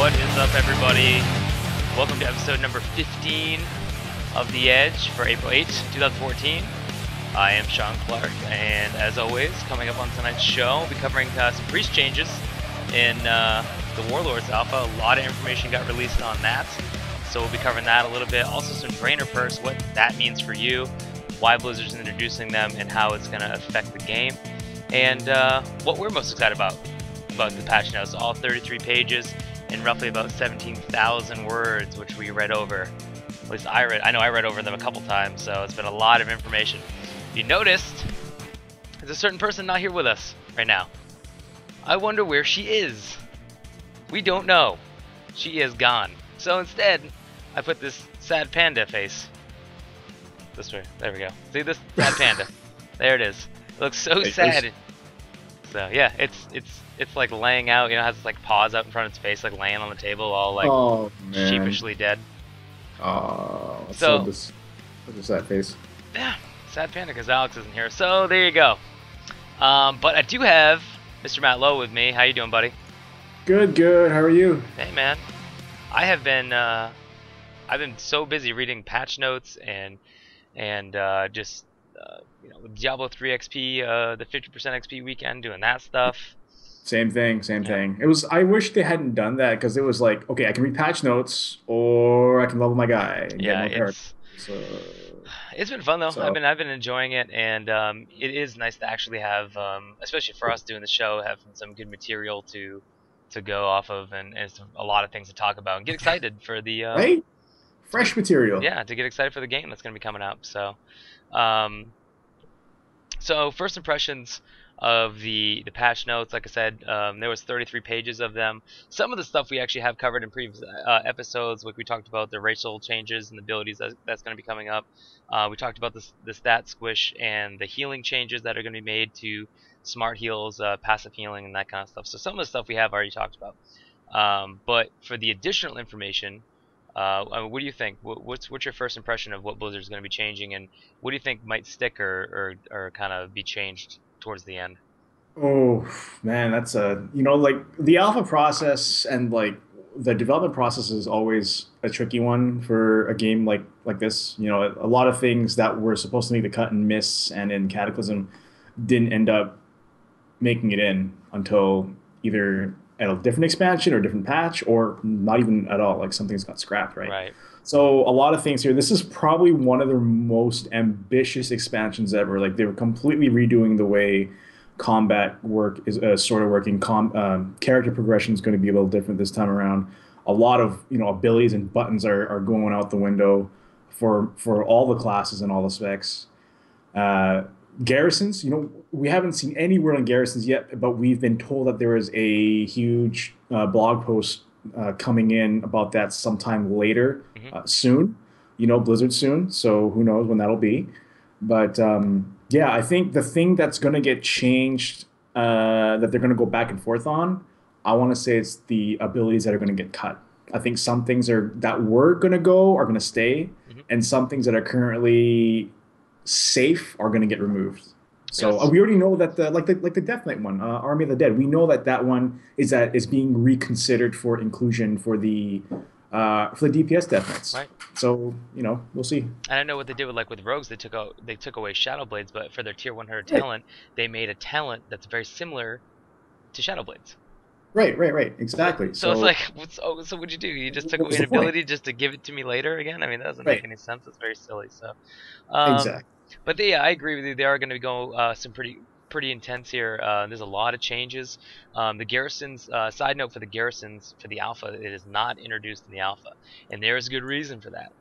What is up, everybody? Welcome to episode number 15 of The Edge for April 8th, 2014. I am Sean Clark, and as always, coming up on tonight's show, we'll be covering some priest changes in the Warlords Alpha. A lot of information got released on that, so we'll be covering that a little bit. Also some Draenor perks, what that means for you, why Blizzard's introducing them, and how it's going to affect the game, and what we're most excited about the patch notes. All 33 pages and roughly about 17,000 words, which we read over. At least I read. I know I read over them a couple times, so it's been a lot of information. If you noticed, there's a certain person not here with us right now. I wonder where she is. We don't know. She is gone. So instead, I put this sad panda face. This way. There we go. See this sad panda? There it is. It looks so sad. So yeah, it's like laying out. You know, it has its like paws out in front of its face, like laying on the table, all like sheepishly dead. Oh, so what's that face? Yeah, sad panda because Alex isn't here. So there you go. But I do have Mr. Matt Lowe with me. How you doing, buddy? Good, good. How are you? Hey, man. I've been so busy reading patch notes and just you know, Diablo 3 XP, the 50% XP weekend, doing that stuff. Same thing. It was. I wish they hadn't done that because it was like, okay, I can read patch notes or I can level my guy. And yeah, get more it's been fun though. So. I've been enjoying it, and it is nice to actually have, especially for us doing the show, have some good material to go off of, and a lot of things to talk about and get excited for the right, fresh material. Yeah, to get excited for the game that's going to be coming up. So, so first impressions of the patch notes. Like I said, there was 33 pages of them. Some of the stuff we actually have covered in previous episodes, like we talked about the racial changes and the abilities that's going to be coming up. We talked about the stat squish and the healing changes that are going to be made to smart heals, passive healing, and that kind of stuff. So some of the stuff we have already talked about. But for the additional information, what do you think? What's your first impression of what Blizzard's going to be changing, and what do you think might stick or kind of be changed towards the end? Oh man, that's like the alpha process and like the development process is always a tricky one for a game like this. You know, a lot of things that were supposed to make the cut and miss and in Cataclysm didn't end up making it in until either at a different expansion or a different patch or not even at all. Like something's got scrapped, right? Right. So a lot of things here. This is probably one of their most ambitious expansions ever. Like they were completely redoing the way combat work is sort of working. Character progression is going to be a little different this time around. A lot of abilities and buttons are going out the window for all the classes and all the specs. Garrisons, we haven't seen any word on garrisons yet, but we've been told that there is a huge blog post coming in about that sometime later, soon, Blizzard soon. So who knows when that'll be. But yeah, I think the thing that's going to get changed, that they're going to go back and forth on, I want to say it's the abilities that are going to get cut. I think some things that were going to go are going to stay, and some things that are currently safe are going to get removed. So Yes. We already know that the Death Knight one, Army of the Dead, we know that one is being reconsidered for inclusion for the DPS Death Knights. Right. So we'll see. And I know what they did with Rogues. They took away Shadow Blades, but for their tier 100 talent, they made a talent that's very similar to Shadow Blades. Right, exactly. So it's like, so what'd you do? You just took away an ability just to give it to me later again? I mean, that doesn't make any sense. It's very silly. So, exactly. But yeah, I agree with you. They are going to go some pretty intense here. There's a lot of changes. The garrisons. Side note for the garrisons for the alpha, it is not introduced in the alpha, and there is a good reason for that.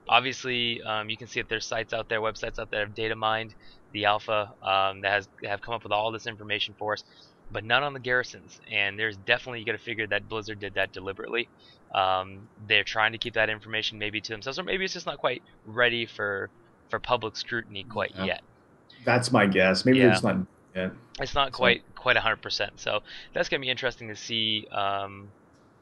Obviously, you can see that there's sites out there, websites out there have data mined the alpha that have come up with all this information for us, but none on the garrisons. And there's definitely, you got to figure that Blizzard did that deliberately. They're trying to keep that information maybe to themselves, or maybe it's just not quite ready for public scrutiny quite yet. That's my guess. Maybe they're just not yet. It's not quite 100%. So that's gonna be interesting to see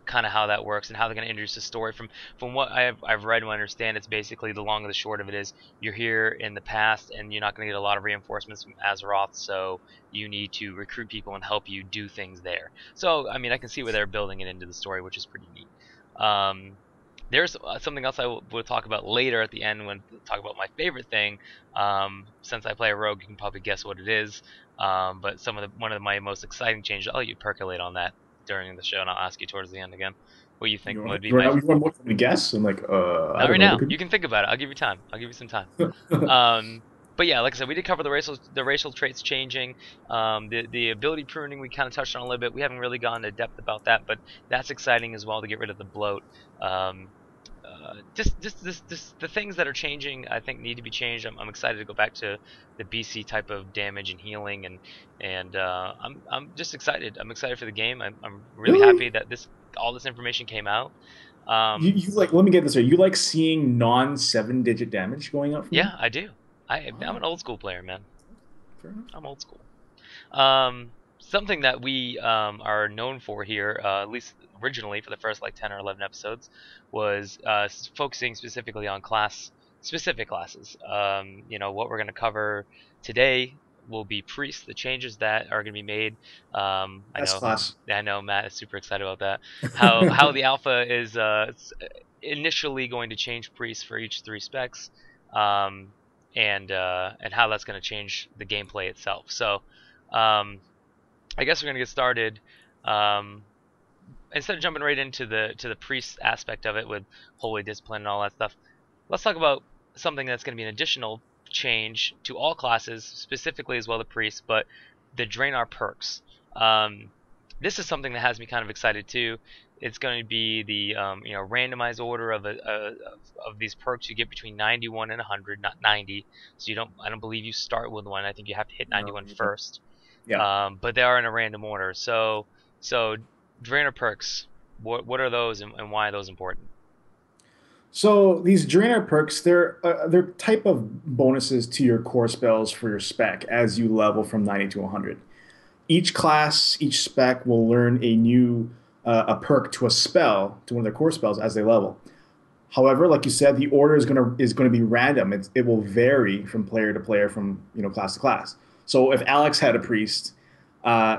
kind of how that works and how they're going to introduce the story. From what I've read and understand, it's basically the long and the short of it is you're here in the past and you're not going to get a lot of reinforcements from Azeroth, so you need to recruit people and help you do things there. So I mean, I can see where they're building it into the story, which is pretty neat. There's something else I will talk about later at the end when I talk about my favorite thing. Since I play a rogue, you can probably guess what it is. But one of my most exciting changes, I'll let you percolate on that during the show, and I'll ask you towards the end again what you think would be my. You want me to guess? I'm like, I Not don't right know. now. You can think about it. I'll give you time. I'll give you some time. But yeah, like I said, we did cover the racial traits changing, the ability pruning we kind of touched on a little bit. We haven't really gone into depth about that, but that's exciting as well to get rid of the bloat. Just the things that are changing, I think, need to be changed. I'm excited to go back to the BC type of damage and healing, and I'm just excited. I'm excited for the game. I'm really Really? happy that all this information came out. You like? Let me get this right. You like seeing non-7-digit damage going up from Yeah, them? I do. I'm Oh, an old school player, man. fair enough. I'm old school. Something that we are known for here, at least originally for the first like 10 or 11 episodes, was focusing specifically on specific classes. What we're going to cover today will be priests, the changes that are going to be made. That's class. I know Matt is super excited about that. How the alpha is initially going to change priests for each 3 specs. And how that's going to change the gameplay itself. So, I guess we're going to get started. Instead of jumping right into the priest aspect of it with holy discipline and all that stuff, let's talk about something that's going to be an additional change to all classes, specifically as well the priests, but the Draenor perks. This is something that has me kind of excited too. It's going to be the randomized order of these perks you get between 91 and 100, not 90. So I don't believe you start with one. I think you have to hit No, 91 first. yeah. But they are in a random order. So Draenor perks. What are those and why are those important? So these Draenor perks, they're type of bonuses to your core spells for your spec as you level from 90 to 100. Each class, each spec will learn a perk to a spell, to one of their core spells as they level. However, like you said, the order is gonna be random. It will vary from player to player, from class to class. So if Alex had a priest,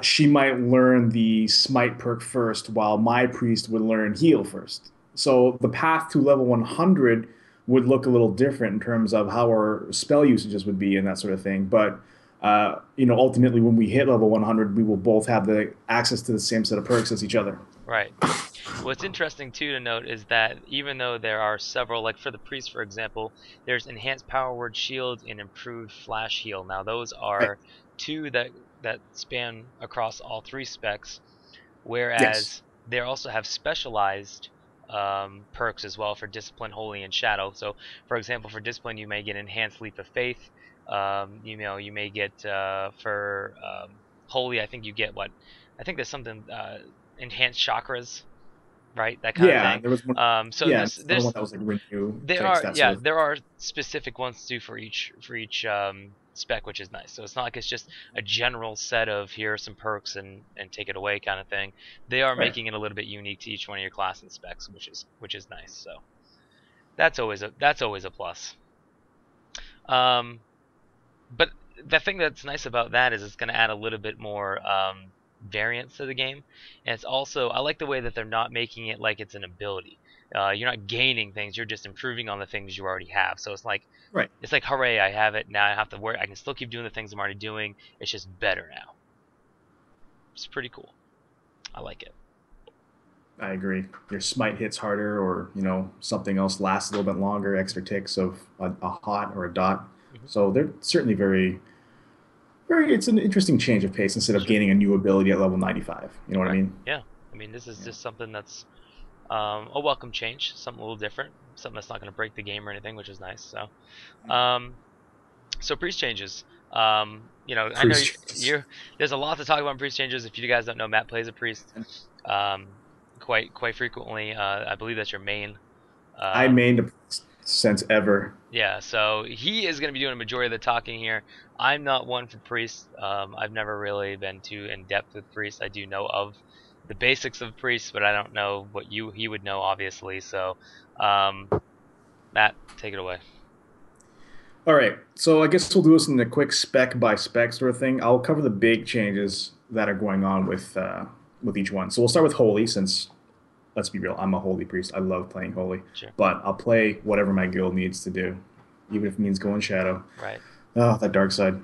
she might learn the smite perk first, while my priest would learn heal first. So the path to level 100 would look a little different in terms of how our spell usages would be and that sort of thing. But ultimately, when we hit level 100, we will both have the access to the same set of perks as each other. Right. What's interesting too to note is that even though there are several, like for the priest, for example, there's enhanced power word shield and improved flash heal. Now those Right. are 2 that span across all 3 specs, Yes. whereas they also have specialized perks as well for discipline, holy, and shadow. So for example, for discipline you may get enhanced leap of faith. You may get for holy, I think you get what, I think there's something enhanced chakras, right? That kind of Yeah. thing. There was one. So Yeah. Another one that was like renew fix that sort of. there are specific ones to do for each spec, which is nice. So it's not like it's just a general set of here are some perks and take it away kind of thing. They are Right. making it a little bit unique to each one of your class and specs, which is nice. So that's always a plus. Um, but the thing that's nice about that is it's going to add a little bit more variance to the game, and it's also, I like the way that they're not making it like it's an ability. You're not gaining things; you're just improving on the things you already have. So Right. it's like hooray, I have it now. I have to work. I can still keep doing the things I'm already doing. It's just better now. It's pretty cool. I like it. I agree. Your smite hits harder, or something else lasts a little bit longer, extra ticks of a hot or a dot. Hmm. So they're certainly very, very. It's an interesting change of pace instead of Sure. gaining a new ability at level 95. You know what I Right. mean? Yeah. I mean, this is Yeah. just something that's a welcome change, something a little different, something that's not going to break the game or anything, which is nice. Um, So priest changes. I know Priest changes. there's a lot to talk about in priest changes. If you guys don't know, Matt plays a priest um, quite frequently. I believe that's your main. I Um, mained a priest since ever. yeah, so he is going to be doing a majority of the talking here. I'm not one for priests. I've never really been too in depth with priests. I do know of the basics of priest, but I don't know what he would know, obviously. So, um, Matt, take it away. All right, so I guess we'll do this in a quick spec by spec sort of thing. I'll cover the big changes that are going on with each one. So we'll start with holy, since let's be real, I'm a holy priest. I love playing holy, Sure. but I'll play whatever my guild needs to do, even if it means going shadow. Right. Oh, that dark side. All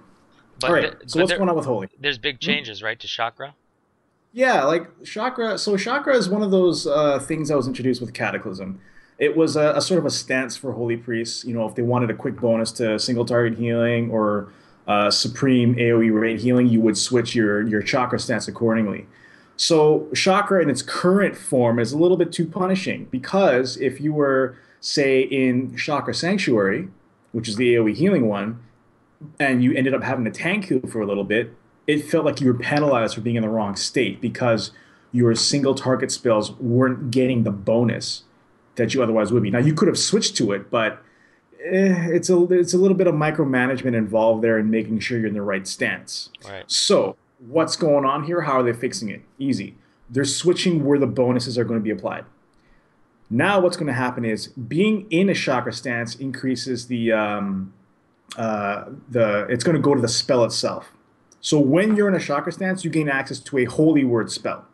But right, so what's going on with holy? there's big Hmm? changes, right, to chakra? Yeah, like chakra. So chakra is one of those things that was introduced with Cataclysm. It was a sort of a stance for holy priests. You know, if they wanted a quick bonus to single target healing or supreme AOE rate healing, you would switch your chakra stance accordingly. So chakra in its current form is a little bit too punishing because if you were, say, in chakra sanctuary, which is the AOE healing one, and you ended up having to tank heal for a little bit, it felt like you were penalized for being in the wrong state because your single target spells weren't getting the bonus that you otherwise would be. Now you could have switched to it, but it's a little bit of micromanagement involved there in making sure you're in the right stance. Right. So what's going on here? How are they fixing it? Easy. They're switching where the bonuses are going to be applied. Now what's going to happen is being in a chakra stance increases the it's going to go to the spell itself. So when you're in a chakra stance, you gain access to a holy word spell.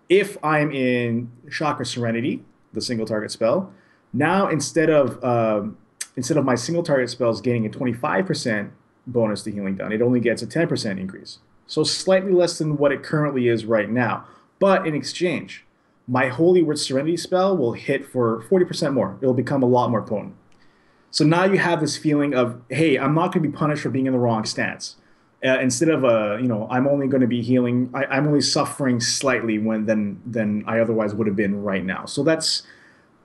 If I'm in chakra serenity, the single target spell, now instead of my single target spells gaining a 25% bonus to healing done, it only gets a 10% increase. So slightly less than what it currently is right now. But in exchange, my holy word serenity spell will hit for 40% more. It'll become a lot more potent. So now you have this feeling of, hey, I'm not going to be punished for being in the wrong stance. Instead of I'm only going to be healing. I'm only suffering slightly than I otherwise would have been right now. So that's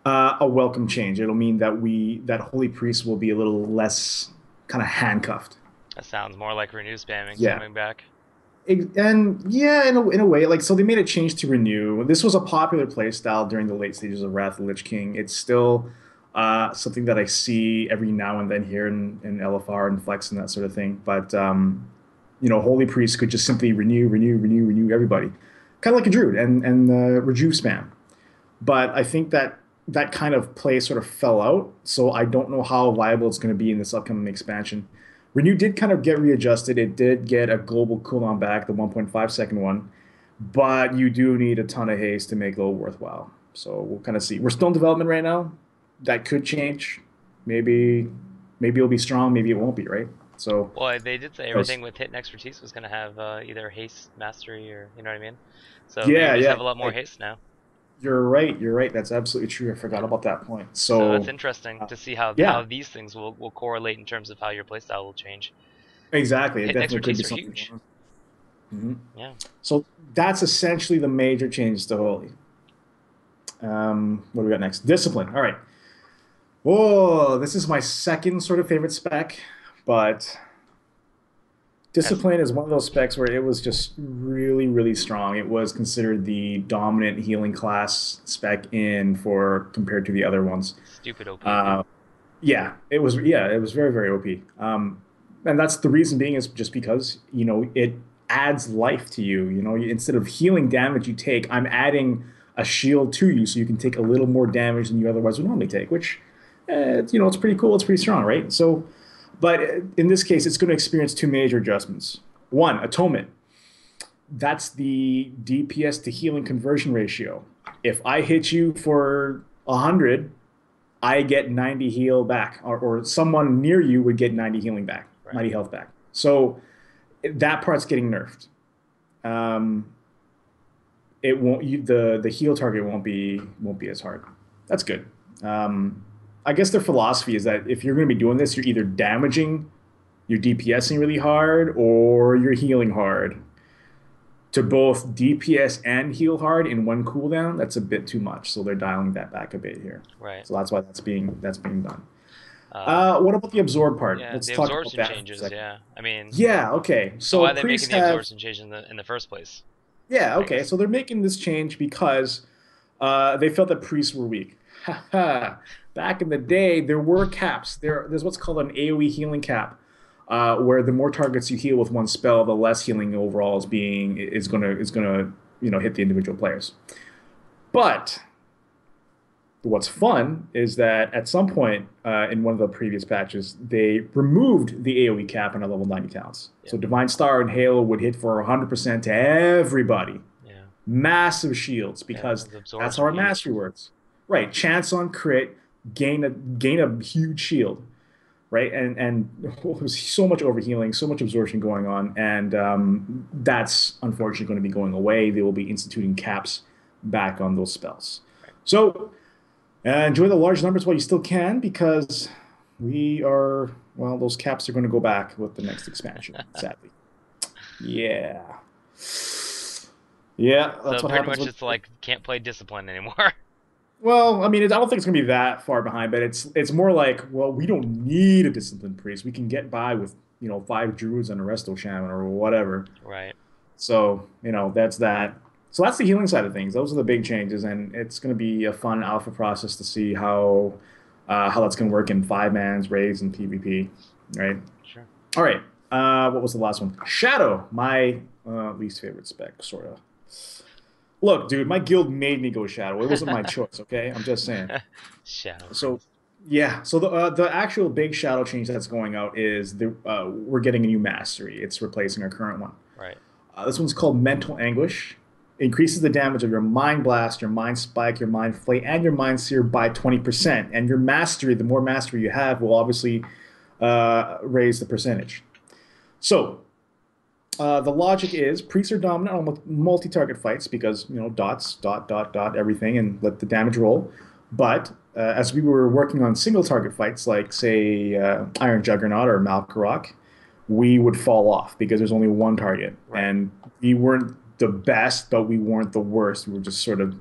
a welcome change. It'll mean that holy priest will be a little less kind of handcuffed. That sounds more like renew spamming Yeah, coming back. and yeah, in a way, like so they made a change to renew. This was a popular play style during the late stages of Wrath of the Lich King. It's still something that I see every now and then here in LFR and Flex and that sort of thing. But holy priest could just simply renew everybody, kind of like a druid and rejuve spam. But I think that kind of play sort of fell out, so I don't know how viable it's going to be in this upcoming expansion. Renew did kind of get readjusted. It did get a global cooldown back, the 1.5-second one, but you do need a ton of haste to make it all worthwhile. So we'll kind of see. We're still in development right now. That could change. Maybe it'll be strong. Maybe it won't be. Right. So Well, they did say everything with hit and expertise was going to have either haste, mastery, or you know what I mean. So maybe yeah, we just yeah. have a lot more haste now. You're right. You're right. That's absolutely true. I forgot about that point. So that's So interesting uh, to see how yeah, these things will correlate in terms of how your playstyle will change. exactly. It Hit and definitely could be expertise are something going huge. on. Mhm. Yeah. So that's essentially the major changes to Holy. What do we got next? Discipline. All right. Oh, this is my second sort of favorite spec, but As Discipline is one of those specs where it was just really, really strong. It was considered the dominant healing class spec in for compared to the other ones. stupid OP. Uh, yeah, it was. Yeah, it was very, very OP. And that's the reason being is just because it adds life to you. Instead of healing damage you take, I'm adding a shield to you, so you can take a little more damage than you otherwise would normally take. Which, it's pretty cool. It's pretty strong, right? So, but in this case, it's going to experience two major adjustments. One, atonement. That's the DPS to healing conversion ratio. If I hit you for 100, I get 90 heal back, or someone near you would get 90 healing back, Right. 90 health back. So that part's getting nerfed. Um, it won't the heal target won't be as hard. That's good. I guess their philosophy is that if you're going to be doing this, you're either damaging, you're DPSing really hard, or you're healing hard. To both DPS and heal hard in one cooldown, that's a bit too much. So they're dialing that back a bit here. Right. So that's why that's being done. Um, What about the absorb part? yeah, Let's the talk about absorption that for a changes. second. Yeah, I mean, Yeah, okay. so why So are they making priests the have absorption change in the first place? yeah, I okay. guess. So they're making this change because they felt that priests were weak. Back in the day, there were caps. There's what's called an AoE healing cap, where the more targets you heal with one spell, the less healing overall is gonna hit the individual players. But what's fun is that at some point in one of the previous patches, they removed the AoE cap on a level 90 talents. Yeah. So Divine Star and Halo would hit for 100% to everybody. Yeah. Massive shields because the that's how our absorption mastery works. Right. Chance on crit, gain a huge shield. Right. And there's so much overhealing, so much absorption going on. And that's unfortunately going to be going away. They will be instituting caps back on those spells. Right. So enjoy the large numbers while you still can, because those caps are going to go back with the next expansion, sadly. Yeah. Yeah, that's So what pretty happens much with. it's like can't play Discipline anymore. Well, I mean, I don't think it's going to be that far behind, but it's more like, well, we don't need a disciplined priest. We can get by with 5 druids and a resto shaman or whatever. Right. So that's that. So that's the healing side of things. Those are the big changes, and it's going to be a fun alpha process to see how that's going to work in 5-mans, raids, and PvP. Right. Sure. All right. What was the last one? Shadow, my least favorite spec, sort of. Look, dude, my guild made me go Shadow. It wasn't my choice, okay? I'm just saying. Shadow. So, yeah. So the actual big Shadow change that's going out is we're getting a new mastery. It's replacing our current one. Right. This one's called Mental Anguish. Increases the damage of your Mind Blast, your Mind Spike, your Mind Flay, and your Mind Sear by 20%. And your mastery, the more mastery you have, will obviously raise the percentage. So the logic is priests are dominant on multi-target fights because dots, dot, dot, dot, everything, and let the damage roll. But as we were working on single-target fights, like say Iron Juggernaut or Malkarok, we would fall off because there's only one target, Right. and we weren't the best, but we weren't the worst. We were just sort of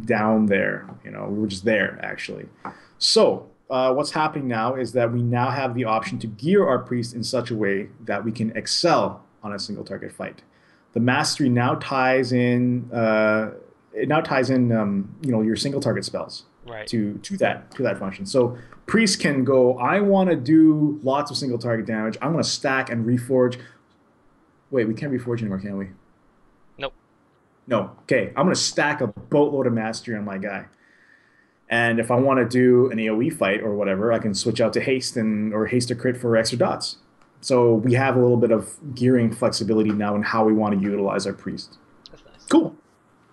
down there. We were just there actually. So what's happening now is that we now have the option to gear our priest in such a way that we can excel on a single target fight. The mastery now ties in. Your single target spells. Right. To that function. So priest can go, I want to do lots of single target damage. I want to stack and reforge. Wait, we can't reforge anymore, can we? Nope. No. Okay, I'm going to stack a boatload of mastery on my guy. And if I want to do an AoE fight or whatever, I can switch out to haste or haste or crit for extra dots. So we have a little bit of gearing flexibility now in how we want to utilize our priest. That's nice. Cool.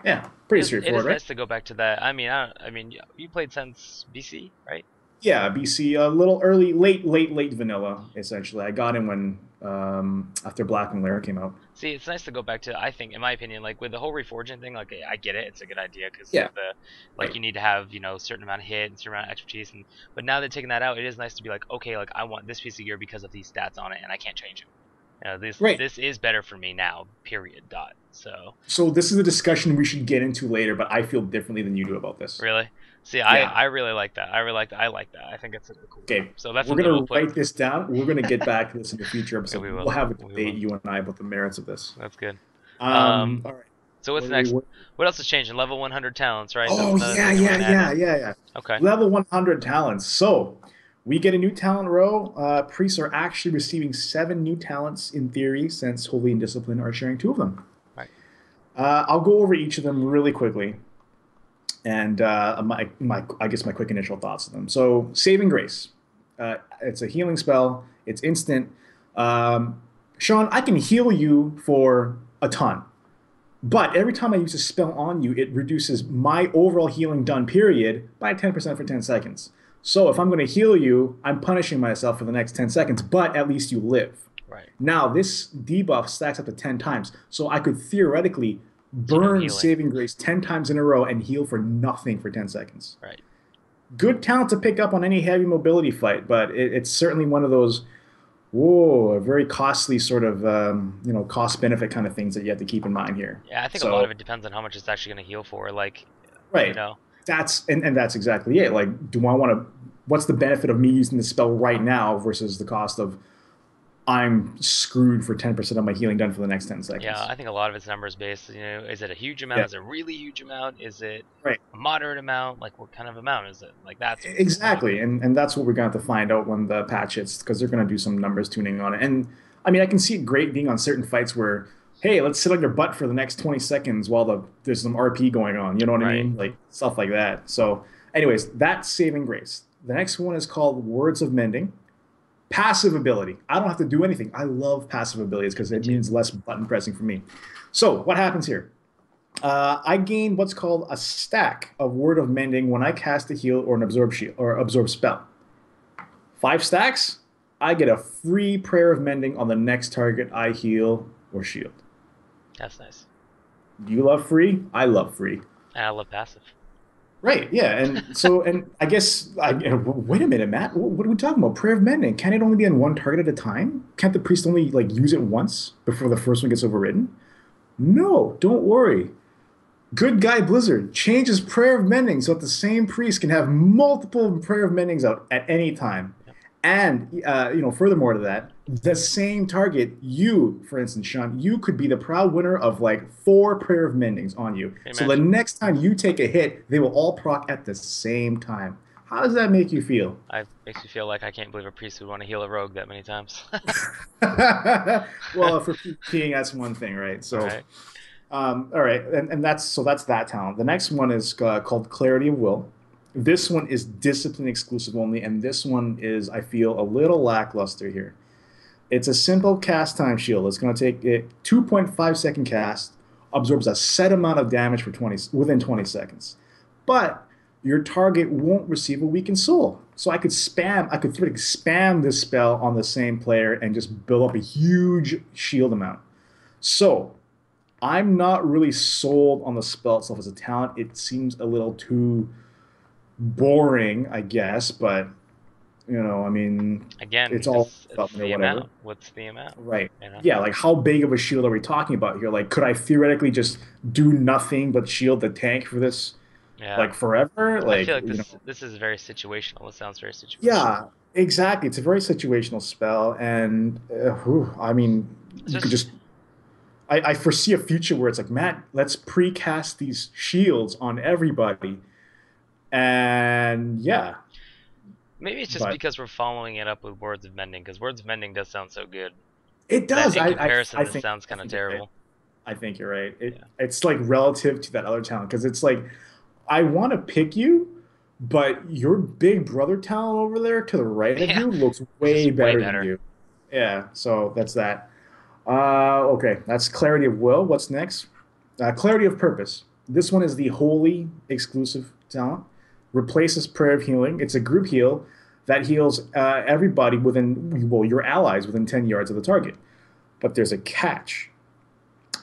Yeah, pretty straightforward, It is right? nice to go back to that. I mean, you played since BC, right? Yeah, BC, a little early, late vanilla, essentially. I got in when after Black and Lair came out. See, it's nice to go back to. I think, in my opinion, like with the whole reforging thing, like I get it, it's a good idea because Yeah. you need to have a certain amount of hit and certain amount of expertise, but now they're taking that out, it is nice to be like, okay, like I want this piece of gear because of these stats on it, and I can't change it. This is better for me now. Period. Dot. So this is a discussion we should get into later, but I feel differently than you do about this. Really. See, Yeah. I really like that. I like that. I think it's a cool. Okay, So that's we're gonna write this down. We're gonna get back to this in the future episode. we will. We'll have a We debate, will. you and I, about the merits of this. That's good. All right. So what's next? What else is changing? Level 100 talents, right? Oh, yeah. Okay. Level 100 talents. So we get a new talent row. Priests are actually receiving 7 new talents in theory, since Holy and Discipline are sharing 2 of them. Right. I'll go over each of them really quickly, and I guess my quick initial thoughts of them. So Saving Grace. It's a healing spell. It's instant. Sean, I can heal you for a ton. But every time I use a spell on you, it reduces my overall healing done period by 10% for 10 seconds. So if I'm going to heal you, I'm punishing myself for the next 10 seconds, but at least you live. Right. Now, this debuff stacks up to 10 times. So I could theoretically burn Saving Grace 10 times in a row and heal for nothing for 10 seconds. Right. Good talent to pick up on any heavy mobility fight, but it's certainly one of those a very costly sort of cost benefit kind of things that you have to keep in mind here. Yeah, I think a lot of it depends on how much it's actually going to heal for. Like, right. That's exactly it. Like, what's the benefit of me using the spell right now versus the cost of I'm screwed for 10% of my healing done for the next 10 seconds. Yeah, I think a lot of it's numbers based. Is it a huge amount? Yeah. Is it a really huge amount? Is it right. a moderate amount? Like, what kind of amount is it? Like, that's exactly, and that's what we're going to have to find out when the patch hits, because they're going to do some numbers tuning on it. And I mean, I can see it great being on certain fights where, hey, let's sit on your butt for the next 20 seconds while there's some RP going on. You know what I Right. mean? Like stuff like that. So, anyways, that's saving grace. The next one is called Words of Mending. Passive ability. I don't have to do anything. I love passive abilities because Me it too. means less button pressing for me. So, what happens here? I gain what's called a stack of Word of Mending when I cast a heal or an absorb shield or absorb spell. 5 stacks, I get a free Prayer of Mending on the next target I heal or shield. That's nice. Do you love free? I love free. And I love passive. Right, yeah, and I guess wait a minute, Matt. What are we talking about? Prayer of Mending. Can it only be on one target at a time? Can't the priest only like use it once before the first one gets overridden? No, don't worry. Good guy Blizzard changes Prayer of Mending so that the same priest can have multiple Prayer of Mendings out at any time. Yep. And furthermore to that, the same target, you, for instance, Sean, you could be the proud winner of like 4 Prayer of Mendings on you. Can you So the imagine? next time you take a hit, they will all proc at the same time. How does that make you feel? I makes me feel like I can't believe a priest would want to heal a rogue that many times. Well, for PvPing, that's one thing, right? So, Right. all right, and that's that talent. The next one is called Clarity of Will. This one is discipline exclusive only, and this one is, I feel, a little lackluster here. It's a simple cast time shield. It's going to take it 2.5 second cast, absorbs a set amount of damage for 20 within 20 seconds. But your target won't receive a weakened soul. So I could theoretically spam this spell on the same player and just build up a huge shield amount. So I'm not really sold on the spell itself as a talent. It seems a little too boring, I guess, but I mean, it's Again, all it's development or the whatever. amount. What's the amount? Right. You know? Yeah, like how big of a shield are we talking about here? Like, could I theoretically just do nothing but shield the tank for this, Yeah. like forever? I feel Like, like this is very situational. It sounds very situational. yeah, exactly. It's a very situational spell, and I mean, It's you could just just. I foresee a future where it's like, Matt, let's precast these shields on everybody, and yeah, maybe it's just but because we're following it up with Words of Mending, because Words of Mending does sound so good it that does. in comparison, I this think sounds I kind of think you're right. terrible. I think you're right. Yeah. It's like relative to that other talent because it's like I want to pick you, but your big brother talent over there to the right of Yeah. you looks It's way just way better than better. you. Yeah, so that's that. Okay, that's clarity of will. What's next? Clarity of purpose. This one is the wholly exclusive talent. Replaces prayer of healing. It's a group heal that heals everybody within, well, your allies within 10 yards of the target. But there's a catch.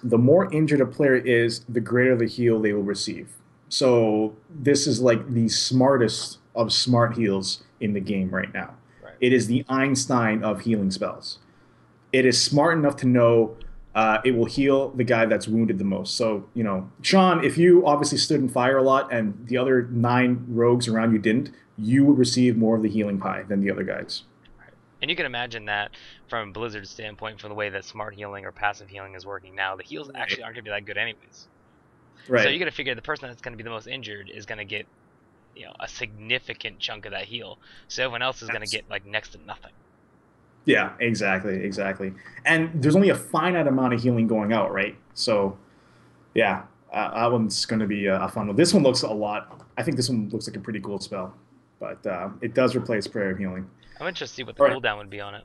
The more injured a player is, the greater the heal they will receive. So this is like the smartest of smart heals in the game right now. Right. It is the Einstein of healing spells. It is smart enough to know it will heal the guy that's wounded the most. So, Sean, if you obviously stood in fire a lot and the other 9 rogues around you didn't, you would receive more of the healing pie than the other guys. Right. And you can imagine that from Blizzard's standpoint, from the way that smart healing or passive healing is working now, the heals Right. actually aren't going to be that good anyways. So you Right. got to figure the person that's going to be the most injured is going to get, a significant chunk of that heal. So everyone else is going to That's, get like next to nothing. yeah, exactly, exactly. And there's only a finite amount of healing going out, right? So, yeah, that one's going to be a fun one. This one looks a lot. I think this one looks like a pretty cool spell, but it does replace Prayer of Healing. I'm interested to see what the All right. cooldown would be on it.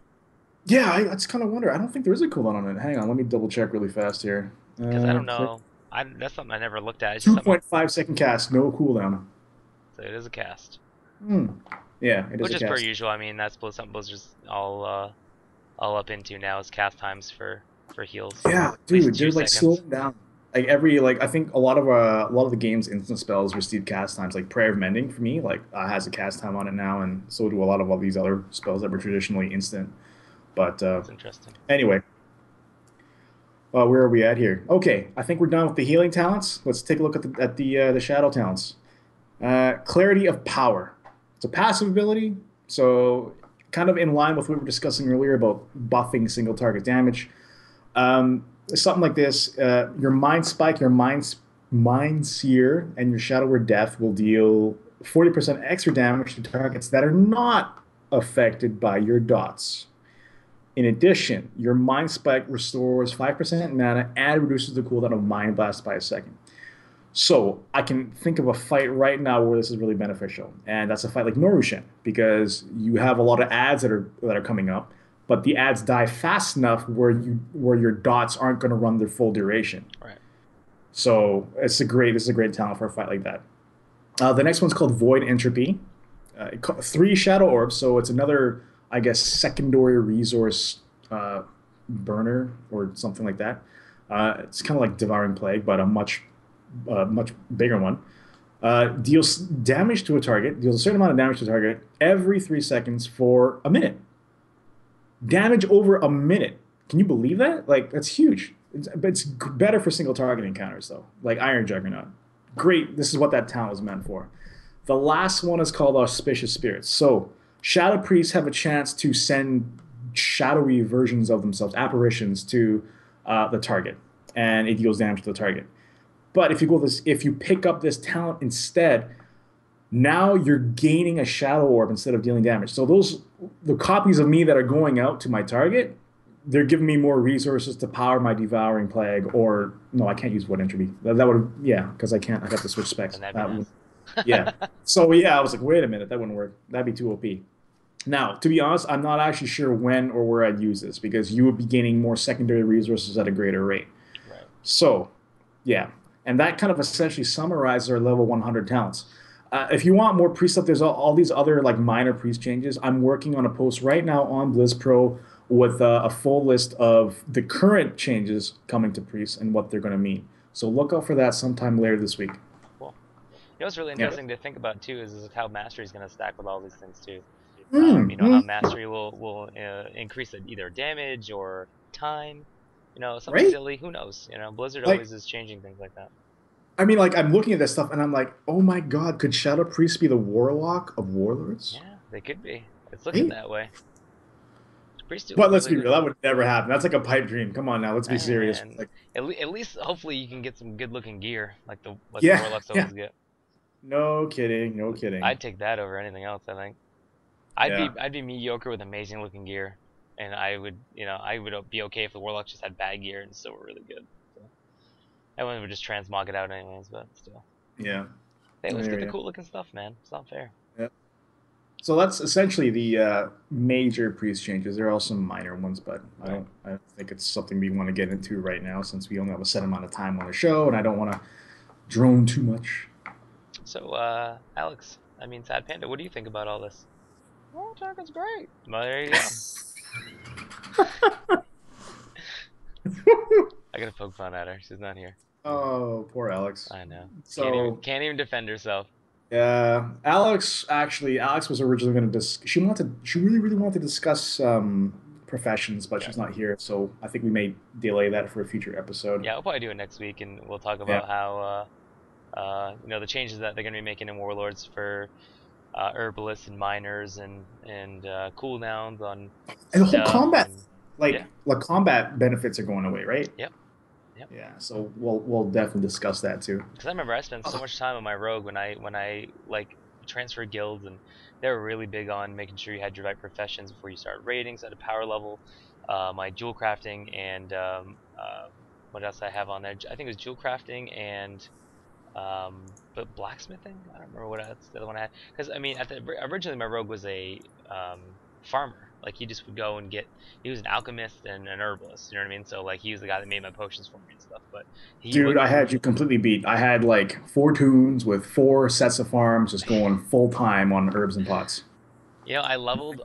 Yeah, I just kind of wonder. I don't think there is a cooldown on it. Hang on, let me double check really fast here. Because I don't Click. know. That's something I never looked at. It's just something. 2.5 second cast, no cooldown. So it is a cast. Hmm. Yeah, it is Which a is per cast. usual. I mean, that's something Blizzard's all up into now is cast times for heals. Yeah, At least dude, two they're like seconds. slowing down. I think a lot of the game's instant spells receive cast times. Like Prayer of Mending for me, like has a cast time on it now, and so do a lot of all these other spells that were traditionally instant. But That's interesting. anyway, where are we at here? Okay, I think we're done with the healing talents. Let's take a look at the shadow talents. Clarity of Power. It's a passive ability, so kind of in line with what we were discussing earlier about buffing single target damage. Something like this: your Mind Spike, your Mind Seer, and your Shadow Word Death will deal 40% extra damage to targets that are not affected by your dots. In addition, your Mind Spike restores 5% mana and reduces the cooldown of Mind Blast by a second. So I can think of a fight right now where this is really beneficial, and that's a fight like Norushin, because you have a lot of ads that are coming up, but the ads die fast enough where your dots aren't going to run their full duration. Right. So this is a great talent for a fight like that. The next one's called Void Entropy. 3 Shadow Orbs, so it's another, I guess, secondary resource burner or something like that. It's kind of like Devouring Plague, but a much bigger one. Deals damage to a target, deals a certain amount of damage to a target every 3 seconds for a minute. Damage over a minute. Can you believe that? Like, that's huge. It's better for single target encounters, though, like Iron Juggernaut. Great. This is what that talent was meant for. The last one is called Auspicious Spirits. So, Shadow Priests have a chance to send shadowy versions of themselves, apparitions, to the target, and it deals damage to the target. But if you pick up this talent instead, now you're gaining a shadow orb instead of dealing damage. So the copies of me that are going out to my target, they're giving me more resources to power my Devouring Plague. Or no, I can't use Void Entropy. That would, yeah, because I can't. I got to switch specs. Yeah. So yeah, I was like, wait a minute, that wouldn't work. That'd be too OP. Now, to be honest, I'm not actually sure when or where I'd use this, because you would be gaining more secondary resources at a greater rate. Right. So, yeah. And that kind of essentially summarizes our level 100 talents. If you want more priest stuff, there's all these other like minor priest changes. I'm working on a post right now on BlizzPro with a full list of the current changes coming to priests and what they're going to mean. So look out for that sometime later this week. Cool. You know what's really interesting to think about too is how mastery is going to stack with all these things too. How mastery will increase either damage or time. Something right? silly. Who knows? Blizzard always is changing things like that. I mean, like, I'm looking at this stuff and I'm like, oh my god, could Shadow Priest be the Warlock of Warlords? Yeah, they could be. It's looking that way. But let's be real, that would never happen. That's like a pipe dream. Come on now, let's be serious. Like, at least, hopefully, you can get some good-looking gear, like the Warlocks always get. No kidding, no kidding. I'd take that over anything else. I think. I'd be mediocre with amazing-looking gear, and I would be okay if the Warlocks just had bad gear and still were really good. So, everyone would just transmog it out anyways, but still. Yeah. Hey, let's get the cool-looking stuff, man. It's not fair. Yeah. So that's essentially the major priest changes. There are also some minor ones, but I don't think it's something we want to get into right now, since we only have a set amount of time on the show, and I don't want to drone too much. So, Alex, Sad Panda, what do you think about all this? Oh, Target's great. Well, there you go. I gotta poke fun at her. She's not here. Oh, poor Alex. I know. So can't even defend herself. Yeah, Alex was originally going to she really wanted to discuss professions, but she's not here, so I think we may delay that for a future episode. Yeah, I'll probably do it next week, and we'll talk about how the changes that they're going to be making in Warlords for herbalists and miners and cooldowns on and the whole combat combat benefits are going away, right? Yep. Yeah, so we'll definitely discuss that too. Because I remember I spent so much time on my rogue when I transferred guilds, and they were really big on making sure you had your right professions before you start raiding, so at a power level. My jewel crafting and what else I have on there? I think it was jewel crafting and but blacksmithing. I don't remember what else the other one I had. Because originally my rogue was a farmer. Like, he just would go and he was an alchemist and an herbalist, you know what I mean? So, like, he was the guy that made my potions for me and stuff, but Dude, I had you completely beat. I had, like, 4 toons with 4 sets of farms just going full-time on herbs and pots. I leveled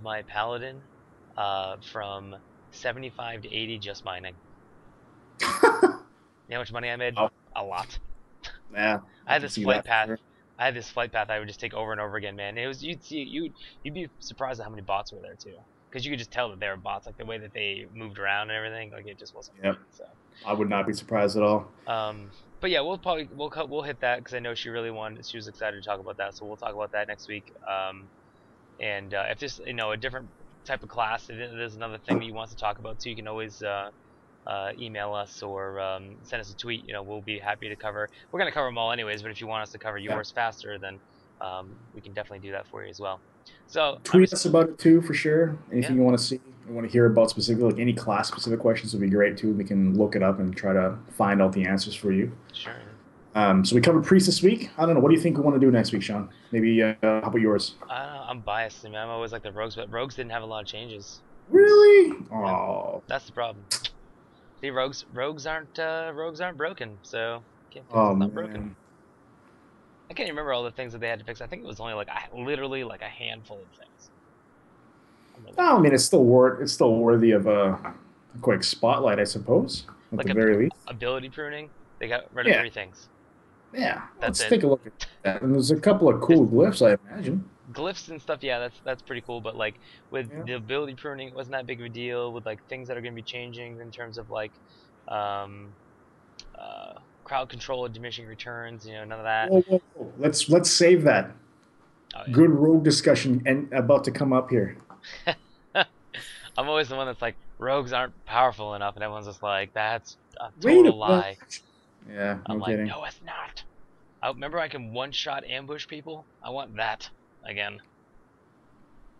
my paladin from 75 to 80 just mining. You know how much money I made? Oh. A lot. Yeah. I had this flight path. I had this flight path I would just take over and over again, man. It was you'd be surprised at how many bots were there too, because you could just tell that they were bots, like the way that they moved around and everything. Like, it just wasn't. Yep. Good, so. I would not be surprised at all. But yeah, we'll hit that, because I know she really wanted. She was excited to talk about that, so we'll talk about that next week. And if there's a different type of class, if there's another thing that you want to talk about too, you can always email us or send us a tweet. We'll be happy to cover. We're gonna cover them all anyways, but if you want us to cover yours faster, then we can definitely do that for you as well. So I'm Tweet just us about it too, for sure. yeah, Anything you want to see, you want to hear about specifically, like any class specific questions would be great too. We can look it up and try to find out the answers for you. sure. Yeah. So we covered Priest this week. I don't know. What do you think we want to do next week, Sean? Maybe how about yours? I don't know, I'm biased. I mean, I'm always like the rogues, but rogues didn't have a lot of changes. Really? Yeah, Oh, that's the problem. See, rogues aren't broken, so can't fix oh what's not broken. man. I can't remember all the things that they had to fix. I think it was only like literally like a handful of things. I'm really No, I mean it's still worthy of a quick spotlight, I suppose, at like the very least. ability pruning. They got rid of Yeah, 3 things. yeah. That's Let's it. take a look at that. And there's a couple of There's cool glyphs, I imagine. glyphs and stuff. Yeah, that's pretty cool. But like with Yeah. the ability pruning, it wasn't that big of a deal. With like things that are going to be changing in terms of like um, crowd control and diminishing returns. None of that. Whoa, whoa, whoa. Let's save that. Oh Good rogue discussion and about to come up here. yeah. I'm always the one that's like rogues aren't powerful enough, and everyone's just like that's a Wait a total what? lie. Yeah, I'm no like, kidding. no, it's not. I remember I can one-shot ambush people. I want that again.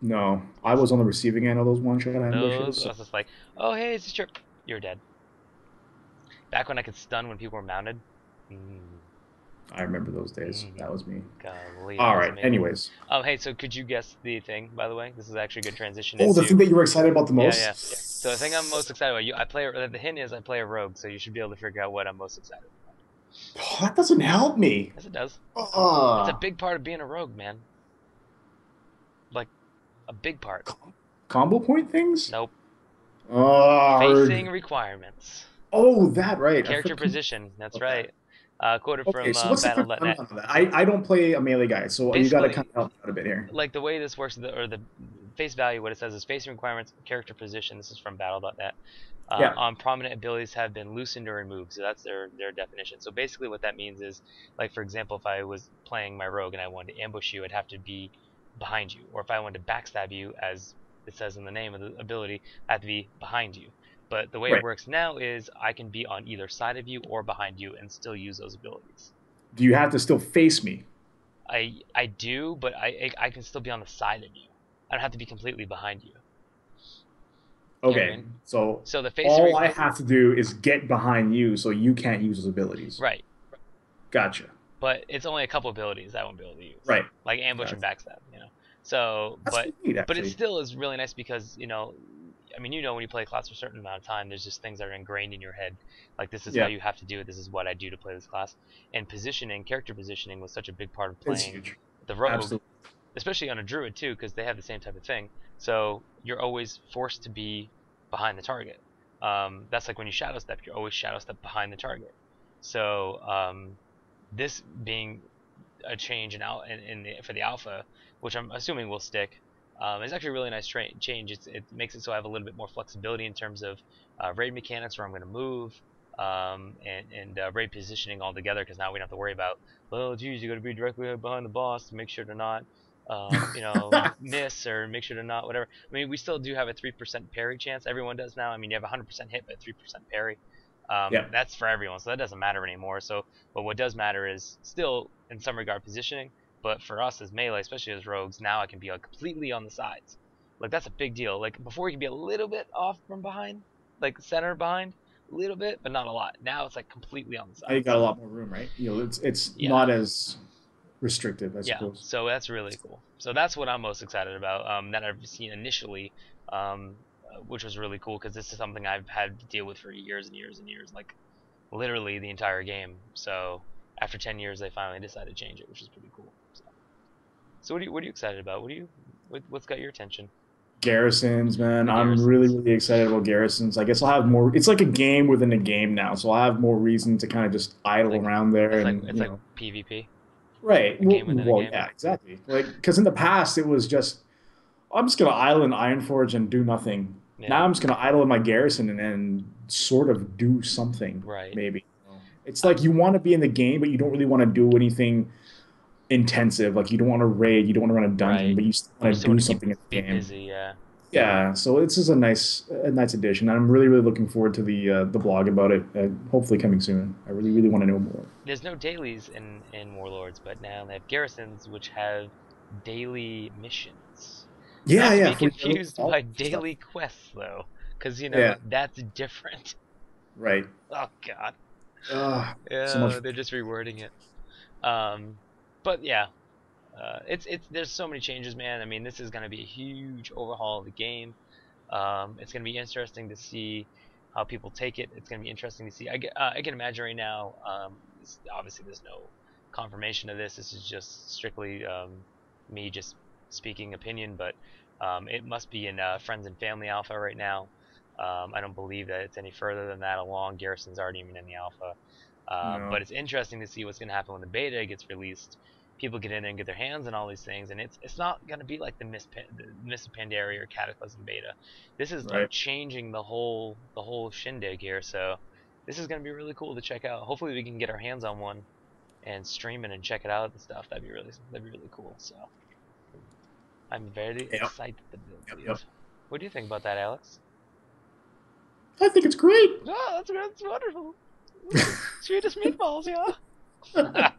No, I Yes. was on the receiving end of those one-shot Those ambushes. I So was just like, oh hey, it's just you're dead. Back when I could stun when people were mounted. Mm, I remember those days. mm, That was me. golly, that All was right. amazing. Anyways, Hey, so could you guess the thing? By the way, this is actually a good transition oh, the into thing that you were excited about the yeah, yeah. So the thing I'm most. most excited about, I play. The hint is I play a rogue, so you should be able to figure out what I'm most excited about. Oh, that doesn't help me. Yes, it does. It's a Ah, big part of being a rogue, man. Like a big part. combo point things. Nope. Facing Arg. requirements. Oh, that right. I Character forgot position. That's about that. right. Quoted Okay, from so what's the quick Battle.net. rundown of that? So I don't play a melee guy, so you got to kind basically, of help me out a bit here. like the way this works, the face value, what it says is facing requirements, character position. This is from Battle.net. Yeah. On prominent abilities have been loosened or removed. So that's their definition. So basically, what that means is, like for example, if I was playing my rogue and I wanted to ambush you, I'd have to be behind you, or if I wanted to backstab you, as it says in the name of the ability, I have to be behind you. But the way it Right. works now is I can be on either side of you or behind you and still use those abilities. Do you have to still face me? I do, but I can still be on the side of you. I don't have to be completely behind you. You know what I Okay. mean? So So the face all I have to do is get behind you so you can't use those abilities. right, Gotcha. but it's only a couple abilities I won't be able to use, Right. like ambush and Gotcha. backstab. So That's neat, but it actually. still is really nice because I mean when you play a class for a certain amount of time, there's just things that are ingrained in your head, like this is how Yeah. you have to do it. This is what I do to play this class. And positioning, character positioning, was such a big part of It's playing huge. the rogue, Absolutely. especially on a druid too, because they have the same type of thing. So you're always forced to be behind the target. That's like when you shadow step, you're always shadow step behind the target. So this being a change for the alpha, which I'm assuming will stick, is actually a really nice change. It makes it so I have a little bit more flexibility in terms of raid mechanics, where I'm going to move, and raid positioning altogether, because now we don't have to worry about, well, geez, you got to be directly behind the boss to make sure to not miss, or make sure to not whatever. I mean, we still do have a 3% parry chance. Everyone does now. I mean, you have 100% hit, but 3% parry. Yeah. That's for everyone, so that doesn't matter anymore. So, but what does matter is still, in some regard, positioning. But for us as melee, especially as rogues, now I can be like completely on the sides. Like that's a big deal. Like before, you can be a little bit off from behind, like center behind, a little bit, but not a lot. Now it's like completely on the Now you got sides. a lot more room, right? It's Yeah, not as restrictive, I yeah. suppose. So that's really cool. So that's what I'm most excited about. That I've seen initially, which was really cool because this is something I've had to deal with for years and years and years, like literally the entire game. So after 10 years, they finally decided to change it, which is pretty cool. So what are you excited about? What's got your attention? Garrisons, man. The I'm really, garrisons, really excited about Garrisons. I guess I'll have more. It's like a game within a game now, so I'll have more reason to kind of just idle like around there and, it's like PvP, right. a game within a Well, game. yeah, exactly. Like, because in the past it was just, I'm just gonna idle in Ironforge and do nothing. Yeah, Now I'm just gonna idle in my Garrison and sort of do something, right, maybe. It's like you want to be in the game, but you don't really want to do anything intensive. Like you don't want to raid, you don't want to run a dungeon, right. but you still You want to still want do to keep something in the be game. busy, yeah. Yeah, so it's just a nice addition. I'm really, really looking forward to the blog about it. Hopefully coming soon. I really, really want to know more. There's no dailies in Warlords, but now they have garrisons which have daily missions. Yeah, Not to yeah, be for confused all by stuff. daily quests, though, because Yeah, that's different. right. Oh God, So much. yeah, they're just rewording it. Um, but yeah, it's there's so many changes, man. I mean, this is gonna be a huge overhaul of the game. It's going to be interesting to see how people take it. It's going to be interesting to see. I can imagine right now. Obviously, there's no confirmation of this. This is just strictly me just speaking opinion, but it must be in friends and family alpha right now. I don't believe that it's any further than that along. Garrison's already even in the alpha. No, But it's interesting to see what's going to happen when the beta gets released. People get in there and get their hands on all these things, and it's not going to be like the Miss Pandaria or Cataclysm beta. This is like right. changing the whole shindig here. So this is going to be really cool to check out. Hopefully we can get our hands on one and stream it and check it out and stuff. That'd be really cool. So I'm very Yep, excited to build yep, yep. these. What do you think about that, Alex? I think it's great. Oh, that's wonderful. Sweetest meatballs, yeah.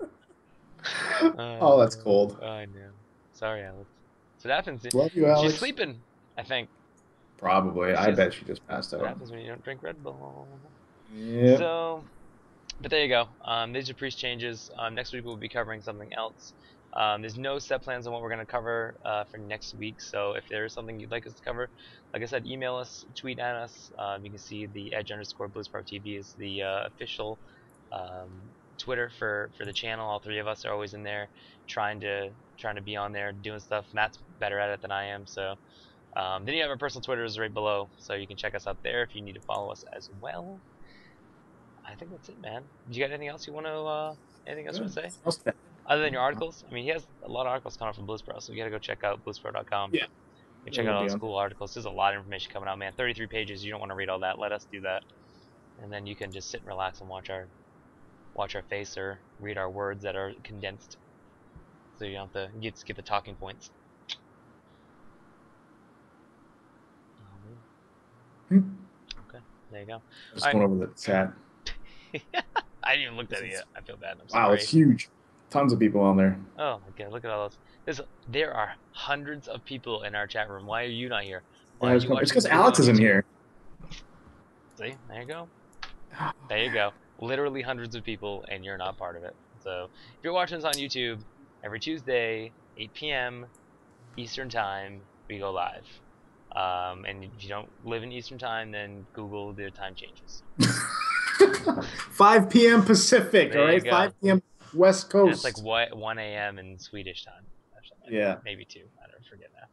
Oh, that's cold. I know. Sorry, Alex. So that happens. Love you, She's Alex. sleeping, I think. Probably. I She's bet she just passed what out. happens when you don't drink Red Bull. Yep. So, but there you go. These are priest changes. Next week we'll be covering something else. There's no set plans on what we're going to cover for next week. So if there is something you'd like us to cover, like I said, email us, tweet at us. You can see the Edge_BlizzPro TV is the official Twitter for the channel. All three of us are always in there, trying to be on there doing stuff. Matt's better at it than I am. So then you have our personal Twitters right below, so you can check us out there if you need to follow us as well. I think that's it, man. Do you got anything else you want to say? Other than your articles? I mean, he has a lot of articles coming from BlizzPro, so you gotta go check out BlizzPro.com. Yeah, You it check out will all be his on. cool articles. There's a lot of information coming out, man. 33 pages. You don't want to read all that. Let us do that, and then you can just sit and relax and watch our face or read our words that are condensed, so you don't have to get the talking points. Hmm. Okay, there you go. Just going over the chat. I didn't even look at it yet. I feel bad. I'm Wow, sorry. it's huge. Tons of people on there. Oh my god, look at all those. There are hundreds of people in our chat room. Why are you not here? Why Yeah, are it's you watching because this video Alex on isn't YouTube? here. See, there you go. There you go. Literally hundreds of people, and you're not part of it. So if you're watching this on YouTube, every Tuesday, 8 p.m. Eastern Time, we go live. And if you don't live in Eastern Time, then Google the time changes. 5 p.m. Pacific, There all you right? go. 5 p.m. West And it's like Coast. 1 a.m. in Swedish time. Or something. Yeah. Maybe 2. I don't forget now.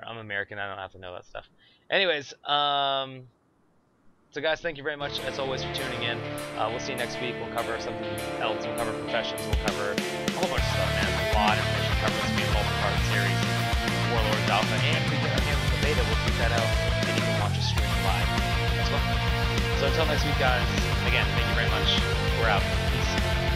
I'm American. I don't have to know that stuff. Anyways, so guys, thank you very much as always for tuning in. We'll see you next week. We'll cover something else. We'll cover professions. We'll cover a whole bunch of stuff, man. A lot of information covered. This will be a multi-part series. Warlords Alpha, and if we get our hands on the beta, we'll tweet that out, and you can watch us stream live as well. So until next week, guys. Again, thank you very much. We're out. Peace.